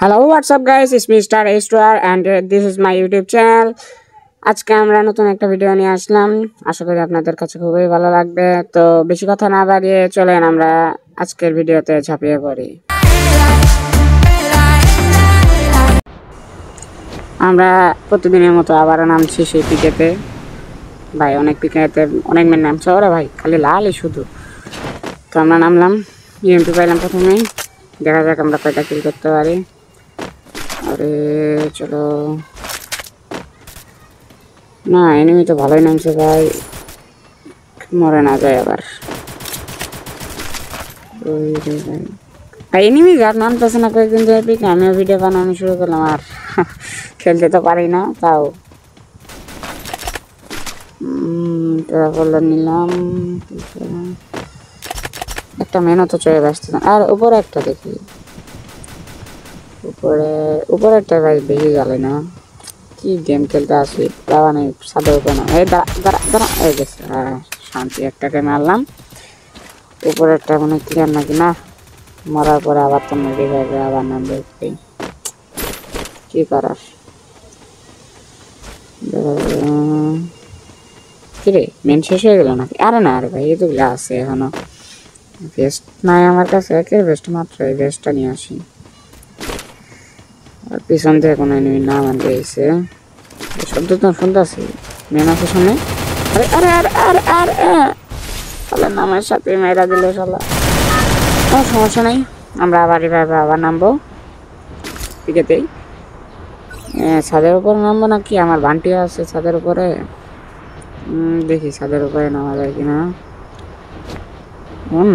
Hello, what's up guys? It's me Star A-Star and this is my YouTube channel. আজকে আমরা নতুন একটা video নিয়ে আসলাম। আশা করি আপনাদের কাছে খুবই ভালো লাগবে। তো বেশি কথা না বাড়িয়ে চলেন আমরা আজকের ভিডিওতে ঝাঁপিয়ে পড়ি। আমরা প্রতিদিনের মতো আবার নামছি সেই পিকেতে। ভাই অনেক পিকেতে অনেক মেন নামছে ওরা ভাই, খালি লালই শুধু। তো আমরা নামলাম, ইএমপি পাইলাম প্রথমেই। দেখা যাক আমরা কয়টা কিল করতে পারি। আরে চলো না, এনিমি তো ভালোই নামছে ভাই, মরে না যায় আবার। এনিমি যার নামতেছে না কয়েকদিন ধরে পিক, আমিও ভিডিও বানানো শুরু করলাম আর খেলতে তো পারি না। তাও নিলাম একটা মেনও তো চলে আসছে না। আর উপরে একটা দেখি, উপরে একটা ভাই বেশি গেলে না। কি গেম খেলতে আসি বাবা নেই, সাদা উপরে না। এই দাঁড়া হয়ে গেছে। হ্যাঁ শান্তি, একটাকে মারলাম। উপরে একটা মানে ক্লিয়ার নাকি না, মরার পরে আবার তো মেরে যাবে, আবার নামবে। কি করার। কিরে মেন শেষ হয়ে গেল নাকি? আরে না আরে ভাই, এতগুলো আছে এখনো। ভেস্ট নাই আমার কাছে, একের ভেস্ট মাত্র, এই ভেস্টটা নিয়ে আসি। আর পিছন থেকে কোনো এনিমি না মানতে এসে শব্দ তো শুনতেছি। মেন আছে সামনে। আরে আরে আরে আরে আরে তাহলে নামের সাথে মেয়েরা দিল সালা। কোনো সমস্যা নেই, আমরা আবার এভাবে আবার নামবো পিকেতেই। ছাদের উপরে নামবো নাকি? আমার বান্টিও আছে ছাদের উপরে। দেখি ছাদের উপরে নামা যায় কিনা।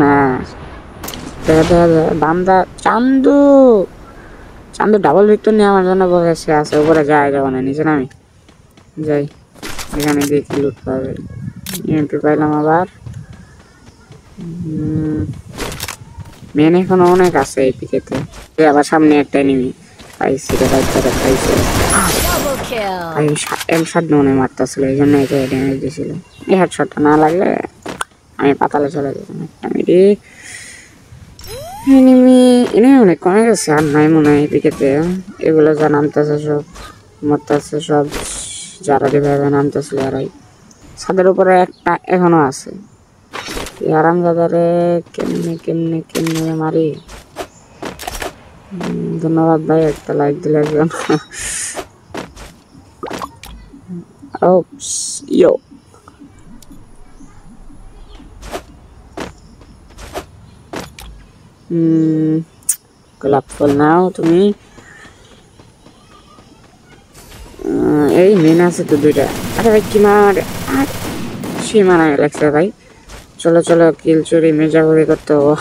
না দেখা বান্দা চান্দু ডাবল ভিক্টর নিয়ে আমার জন্য বসে আছে। উপরে যায় যাবো না, নিচে নামি যাই, এখানে দেখি লুট পাবে। এমপি পাইলাম আবার। মেন এখনো অনেক আছে এই পিকেতে। আবার সামনে একটা এনিমি পাইছি রে ভাই, পাইছে হেডশট মনে মারতেছিল, এই জন্য এটা ড্যামেজ দিয়েছিল। এই হেডশটটা না লাগলে আমি পাতালে চলে যেতাম। এনিমি অনেক কমে গেছে, আর নাই মনে হয় পিকেতে। এগুলো যা নামতেছে সব মরতেছে, সব যারা যেভাবে নামতেছিল এরাই। ছাদের উপরে একটা এখনো আছে। আরাম দাদারে কেমনে মারি। ধন্যবাদ ভাই, একটা লাইক দিলে একজন। ইয়ো গোলাপ ফুল নাও তুমি। এই মেন আছে তো দুইটা। আরে ভাই কি মার, সে মারা লাগছে ভাই। চলো চলো কিল চুরি মেজাগুড়ি করতে হবো।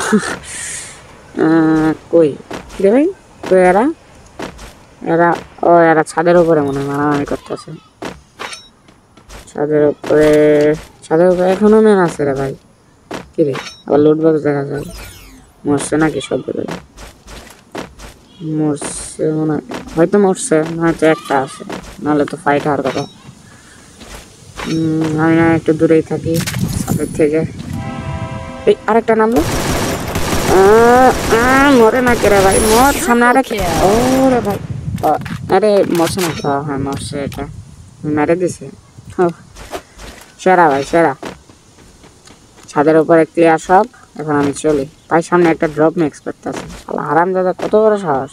কই রে ভাই, কই এরা? এরা ছাদের উপরে মনে হয় মারামারি করতেছে। ছাদের উপরে এখনো মেন আছে রে ভাই। কি রে আবার লুট বক্স দেখা যায়। মরছে নাকি সব বেরোয়? মরছে মনে হয়, হয়তো মরছে, হয়তো একটা আছে, নাহলে তো ফাইট হওয়ার কথা। আমি না একটু দূরেই থাকি ছাদের থেকে। এই আরেকটা নামলো, মরে না কে রে ভাই, মর সামনে আরেকটা। ও রে ভাই, আরে মরছে না তো? হ্যাঁ মরছে, এটা মেরে দিছে। সেরা ভাই সেরা। ছাদের উপরে ক্লিয়ার সব, এখন আমি চলি। ভাই সামনে একটা ড্রপ মিক্স করতেছে, হারাম দাদা কত বড় সাহস,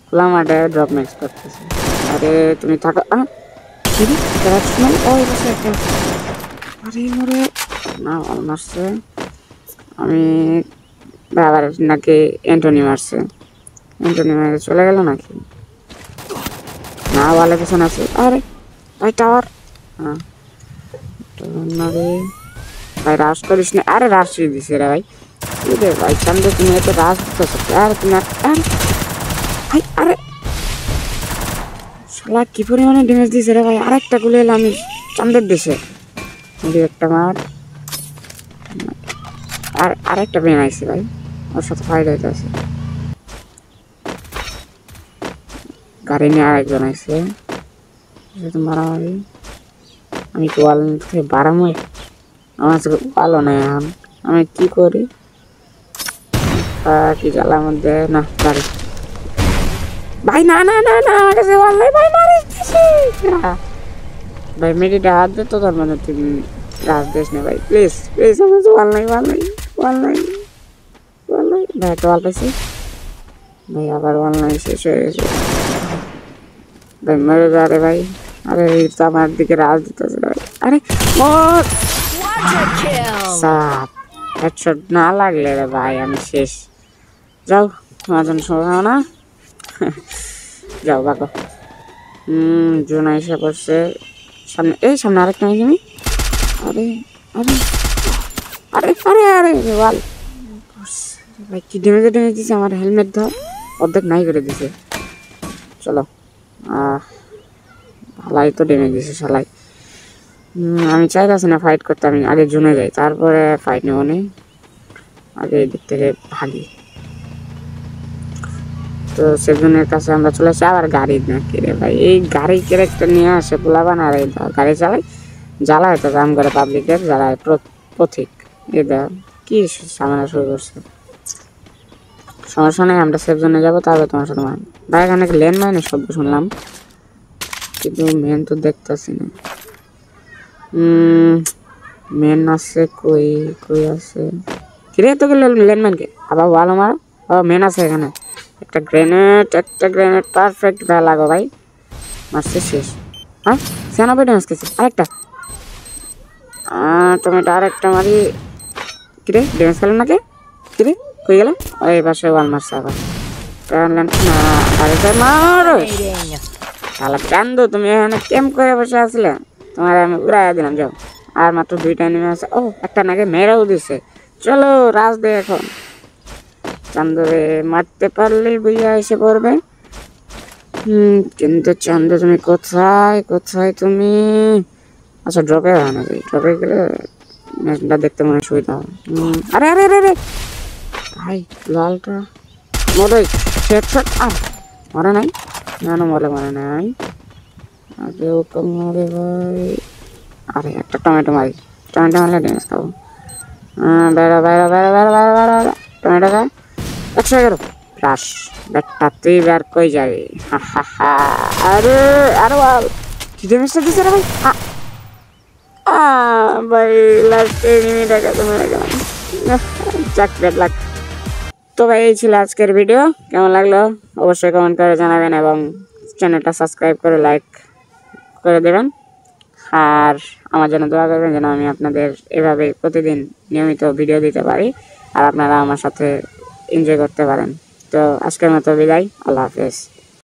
খোলা মাঠে ড্রপ মিক্স করতেছে। আরে তুমি থাকো। আরে মরে না, মারছে। আমি আবার নাকি অ্যান্টনি মারছে, অ্যান্টনি মারে চলে গেল নাকি? না ভালো পিছনে আছে। আরে ভাই টাওয়ার, হ্যাঁ ভাই রাশ করিস না। আরে রাশ দিছে রে ভাই। রে ভাই চান্দু তুমি এত রাশ দিতেছ। আরে তুমি ভাই, আরে শালা কি পরিমাণে ড্যামেজ দিছে রে ভাই। আরেকটা গুলি এলাম আমি চান্দের দেশে, একটা মার। আর আরেকটা বেন আইছে ভাই, ওর সাথে ফাইট হইতেছে। গাড়ি নিয়ে আরেকজন আইছে, মারামারি। আমি তো ওয়াল থেকে বাড়ামই, আমার কাছে ভালো নাই। এখন আমি কি করি? কি জ্বালার মধ্যে না গাড়ি ভাই না না না না আমার কাছে ওয়াল নাই ভাই মারিস ভাই মেডিটা হাত দে তো তার মানে তুমি রাজ দেশ না ভাই প্লিজ প্লিজ আমার কাছে ওয়াল নাই ওয়াল নাই ওয়াল নাই ওয়াল নাই ভাই একটা ওয়াল পাইছি ভাই আবার ওয়াল নাই শেষ হয়ে গেছে ভাই মেরে যা রে ভাই আরে তো আমার দিকে রাজ দিতেছে ভাই আরে মোর সাপ হেডশট না লাগলে রে ভাই আমি শেষ যাও তোমার জন্য শোনাও না যাও বাকো জোনা এসে পড়ছে সামনে এই সামনে আরেকটা তুমি আরে আরে আরে আরে আরে ওয়াল ভাই কি ড্যামেজ দিছে আমার হেলমেট ধর অর্ধেক নাই করে দিছে চলো ভালাই তো ড্যামেজ দিছে শালাই আমি চাইতেছি না ফাইট করতে আমি আগে জুনে যাই তারপরে ফাইট নেব নি আগে এদিক থেকে ভাগি তো সেজনের কাছে আমরা চলে আসি আবার গাড়ি না কিরে ভাই এই গাড়ি ক্যারেক্টার নিয়ে আসে পোলাবান আর এই গাড়ি চালাই জ্বালায় তো দাম করে পাবলিকের জ্বালায় পথিক এই দেখ কি সামনে শুরু করছে সমস্যা নেই আমরা সেফ জোনে যাবো তারপরে তোমার সাথে মান ভাই এখানে লেন মাইনের শব্দ শুনলাম কিন্তু মেন তো দেখতেছি না মেন আছে কই কই আছে কিরে তো লেন মাইনকে আবার ভালো মার ও মেন আছে এখানে একটা গ্রেনেড পারফেক্ট ভালো লাগো ভাই মারছে শেষ হ্যাঁ সেনা বেডে আসতেছে আরেকটা টমেটো আরেকটা মারি কিরে ড্যামেজ খেলেন নাকি কিরে কই গেলাম ওই পাশে ওয়াল মারছে আবার না আরেকটা মারো শালা কান্দো তুমি এখানে ক্যাম্প করে বসে আসলে তোমার আমি উড়াইয়া দিলাম যাও আর মাত্র দুইটা নেমে আছে ও একটা নাকি মেরেও দিছে চলো রাজ দে এখন চান্দরে মারতে পারলেই বুঝিয়া এসে পড়বে কিন্তু চান্দু তুমি কোথায় কোথায় তুমি আচ্ছা ড্রপে হয় নাকি ড্রপে গেলে ম্যাচটা দেখতে মনে সুবিধা হবে আরে আরে আরে আরে ভাই লালটা মরে হেডশট আর মরে নাই না না মরে নাই আগে ওকে মরে ভাই আরে একটা টমেটো মারি টমেটো মারলে ড্যামেজ খাবো বেড়া বেড়া বেড়া বেড়া বেড়া বেড়া বেড়া টমেটো খা 111 ফ্লাশ ব্যাটটা তুই বের কই যাবি আরে আরে কি ড্যামেজটা দিছে রে ভাই ভাই লাস্ট এনিমিটাকে তো মেরে গেলাম চাক ব্যাড লাক তো ভাই এই ছিল আজকের ভিডিও কেমন লাগলো অবশ্যই কমেন্ট করে জানাবেন এবং চ্যানেলটা সাবস্ক্রাইব করে লাইক করে দেবেন আর আমার জন্য দোয়া করবেন যেন আমি আপনাদের এভাবে প্রতিদিন নিয়মিত ভিডিও দিতে পারি আর আপনারা আমার সাথে এনজয় করতে পারেন তো আজকের মতো বিদায় আল্লাহ হাফেজ